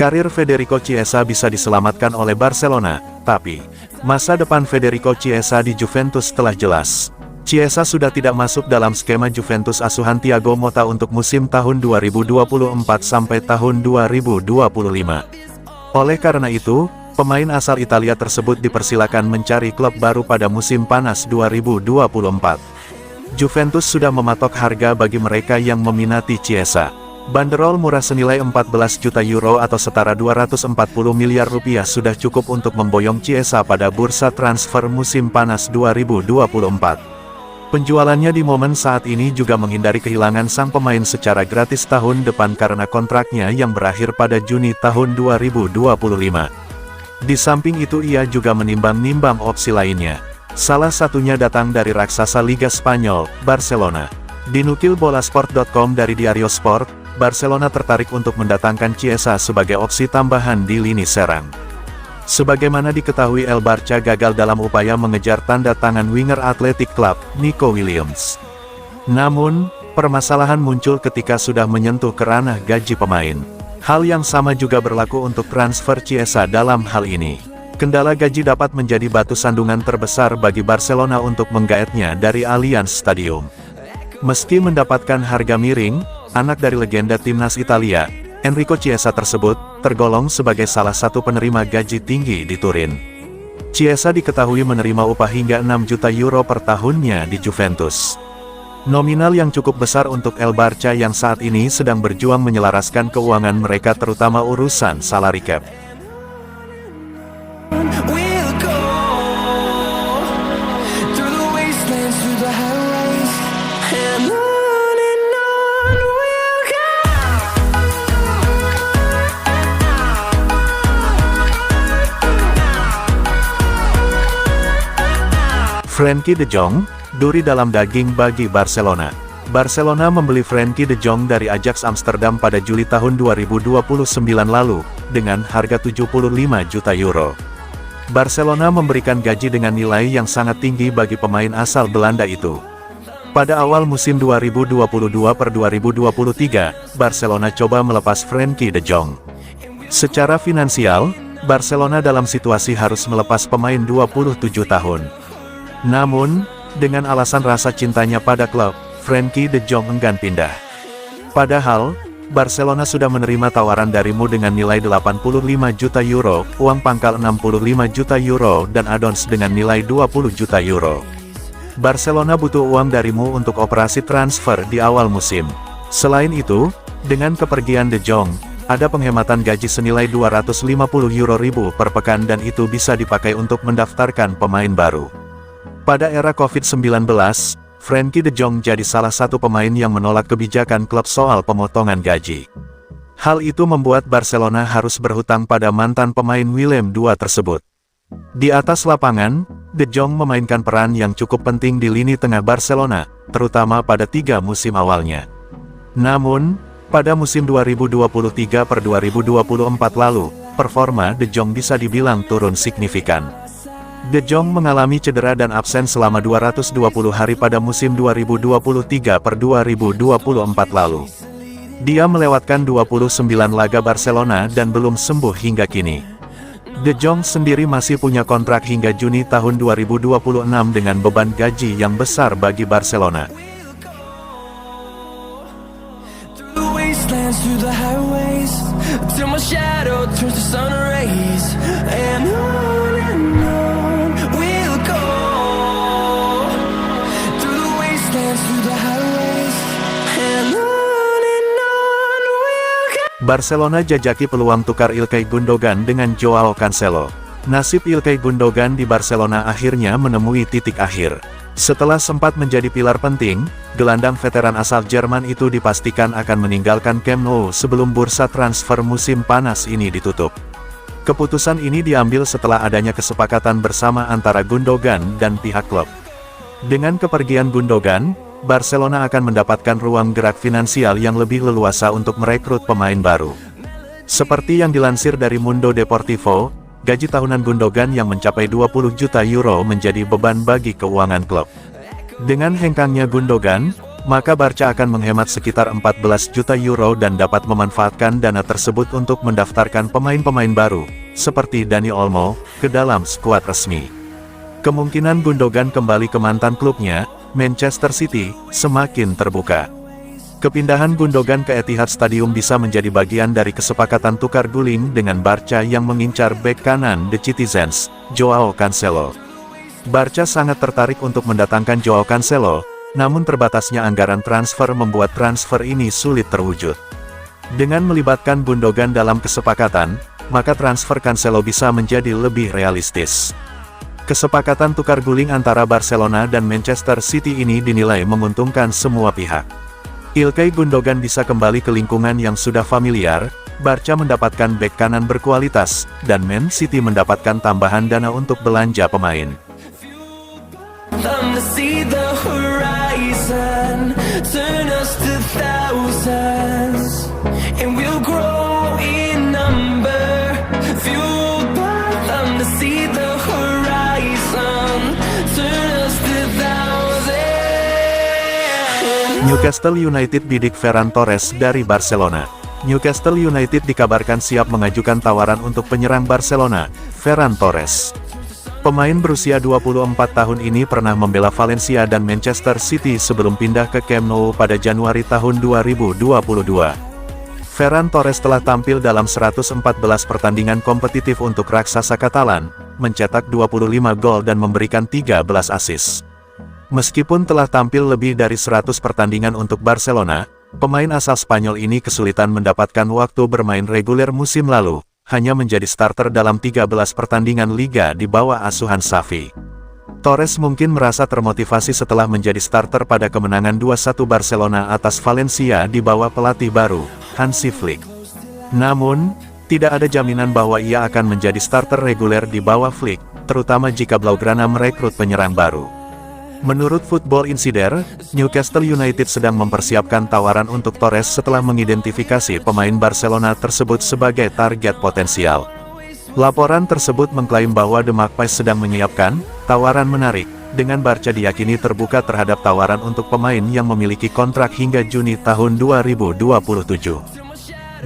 Karir Federico Chiesa bisa diselamatkan oleh Barcelona, tapi masa depan Federico Chiesa di Juventus telah jelas. Chiesa sudah tidak masuk dalam skema Juventus asuhan Thiago Motta untuk musim tahun 2024 sampai tahun 2025. Oleh karena itu, pemain asal Italia tersebut dipersilakan mencari klub baru pada musim panas 2024. Juventus sudah mematok harga bagi mereka yang meminati Chiesa. Banderol murah senilai 14 juta euro atau setara 240 miliar rupiah sudah cukup untuk memboyong Chiesa pada bursa transfer musim panas 2024. Penjualannya di momen saat ini juga menghindari kehilangan sang pemain secara gratis tahun depan karena kontraknya yang berakhir pada Juni tahun 2025. Di samping itu ia juga menimbang-nimbang opsi lainnya. Salah satunya datang dari raksasa Liga Spanyol, Barcelona. Dinukil bolasport.com dari Diario Sport, Barcelona tertarik untuk mendatangkan Chiesa sebagai opsi tambahan di lini serang. Sebagaimana diketahui El Barça gagal dalam upaya mengejar tanda tangan winger Athletic Club, Nico Williams. Namun, permasalahan muncul ketika sudah menyentuh ke ranah gaji pemain. Hal yang sama juga berlaku untuk transfer Chiesa dalam hal ini. Kendala gaji dapat menjadi batu sandungan terbesar bagi Barcelona untuk menggaetnya dari Allianz Stadium. Meski mendapatkan harga miring, anak dari legenda timnas Italia, Enrico Chiesa tersebut, tergolong sebagai salah satu penerima gaji tinggi di Turin. Chiesa diketahui menerima upah hingga 6 juta euro per tahunnya di Juventus. Nominal yang cukup besar untuk El Barça yang saat ini sedang berjuang menyelaraskan keuangan mereka terutama urusan salary cap. Frenkie de Jong, duri dalam daging bagi Barcelona. Barcelona membeli Frenkie de Jong dari Ajax Amsterdam pada Juli tahun 2029 lalu, dengan harga 75 juta euro. Barcelona memberikan gaji dengan nilai yang sangat tinggi bagi pemain asal Belanda itu. Pada awal musim 2022-2023, Barcelona coba melepas Frenkie de Jong. Secara finansial, Barcelona dalam situasi harus melepas pemain 27 tahun. Namun, dengan alasan rasa cintanya pada klub, Frenkie de Jong enggan pindah. Padahal, Barcelona sudah menerima tawaran darimu dengan nilai 85 juta euro, uang pangkal 65 juta euro dan add-ons dengan nilai 20 juta euro. Barcelona butuh uang darimu untuk operasi transfer di awal musim. Selain itu, dengan kepergian de Jong, ada penghematan gaji senilai 250 euro ribu per pekan dan itu bisa dipakai untuk mendaftarkan pemain baru. Pada era COVID-19, Frenkie de Jong jadi salah satu pemain yang menolak kebijakan klub soal pemotongan gaji. Hal itu membuat Barcelona harus berhutang pada mantan pemain Willem II tersebut. Di atas lapangan, de Jong memainkan peran yang cukup penting di lini tengah Barcelona, terutama pada 3 musim awalnya. Namun, pada musim 2023-2024 lalu, performa de Jong bisa dibilang turun signifikan. De Jong mengalami cedera dan absen selama 220 hari pada musim 2023-2024 lalu. Dia melewatkan 29 laga Barcelona dan belum sembuh hingga kini. De Jong sendiri masih punya kontrak hingga Juni tahun 2026 dengan beban gaji yang besar bagi Barcelona. Barcelona jajaki peluang tukar Ilkay Gundogan dengan Joao Cancelo. Nasib Ilkay Gundogan di Barcelona akhirnya menemui titik akhir. Setelah sempat menjadi pilar penting, gelandang veteran asal Jerman itu dipastikan akan meninggalkan Camp Nou sebelum bursa transfer musim panas ini ditutup. Keputusan ini diambil setelah adanya kesepakatan bersama antara Gundogan dan pihak klub. Dengan kepergian Gundogan, Barcelona akan mendapatkan ruang gerak finansial yang lebih leluasa untuk merekrut pemain baru. Seperti yang dilansir dari Mundo Deportivo, gaji tahunan Gundogan yang mencapai 20 juta euro menjadi beban bagi keuangan klub. Dengan hengkangnya Gundogan, maka Barca akan menghemat sekitar 14 juta euro dan dapat memanfaatkan dana tersebut untuk mendaftarkan pemain-pemain baru, seperti Dani Olmo, ke dalam skuad resmi. Kemungkinan Gundogan kembali ke mantan klubnya, Manchester City, semakin terbuka. Kepindahan Gundogan ke Etihad Stadium bisa menjadi bagian dari kesepakatan tukar guling dengan Barca yang mengincar bek kanan The Citizens, Joao Cancelo. Barca sangat tertarik untuk mendatangkan Joao Cancelo, namun terbatasnya anggaran transfer membuat transfer ini sulit terwujud. Dengan melibatkan Gundogan dalam kesepakatan, maka transfer Cancelo bisa menjadi lebih realistis. Kesepakatan tukar guling antara Barcelona dan Manchester City ini dinilai menguntungkan semua pihak. Ilkay Gundogan bisa kembali ke lingkungan yang sudah familiar, Barca mendapatkan bek kanan berkualitas, dan Man City mendapatkan tambahan dana untuk belanja pemain. Newcastle United bidik Ferran Torres dari Barcelona. Newcastle United dikabarkan siap mengajukan tawaran untuk penyerang Barcelona, Ferran Torres. Pemain berusia 24 tahun ini pernah membela Valencia dan Manchester City sebelum pindah ke Camp Nou pada Januari tahun 2022. Ferran Torres telah tampil dalam 114 pertandingan kompetitif untuk raksasa Katalan, mencetak 25 gol dan memberikan 13 assist. Meskipun telah tampil lebih dari 100 pertandingan untuk Barcelona, pemain asal Spanyol ini kesulitan mendapatkan waktu bermain reguler musim lalu, hanya menjadi starter dalam 13 pertandingan Liga di bawah asuhan Xavi. Torres mungkin merasa termotivasi setelah menjadi starter pada kemenangan 2-1 Barcelona atas Valencia di bawah pelatih baru, Hansi Flick. Namun, tidak ada jaminan bahwa ia akan menjadi starter reguler di bawah Flick, terutama jika Blaugrana merekrut penyerang baru. Menurut Football Insider, Newcastle United sedang mempersiapkan tawaran untuk Torres setelah mengidentifikasi pemain Barcelona tersebut sebagai target potensial. Laporan tersebut mengklaim bahwa The Magpies sedang menyiapkan tawaran menarik, dengan Barca diyakini terbuka terhadap tawaran untuk pemain yang memiliki kontrak hingga Juni tahun 2027.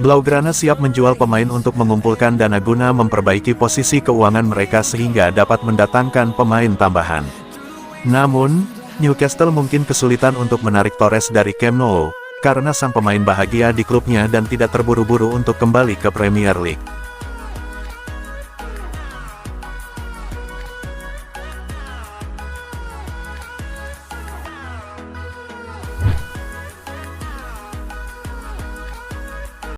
Blaugrana siap menjual pemain untuk mengumpulkan dana guna memperbaiki posisi keuangan mereka sehingga dapat mendatangkan pemain tambahan. Namun, Newcastle mungkin kesulitan untuk menarik Torres dari Camp Nou, karena sang pemain bahagia di klubnya dan tidak terburu-buru untuk kembali ke Premier League.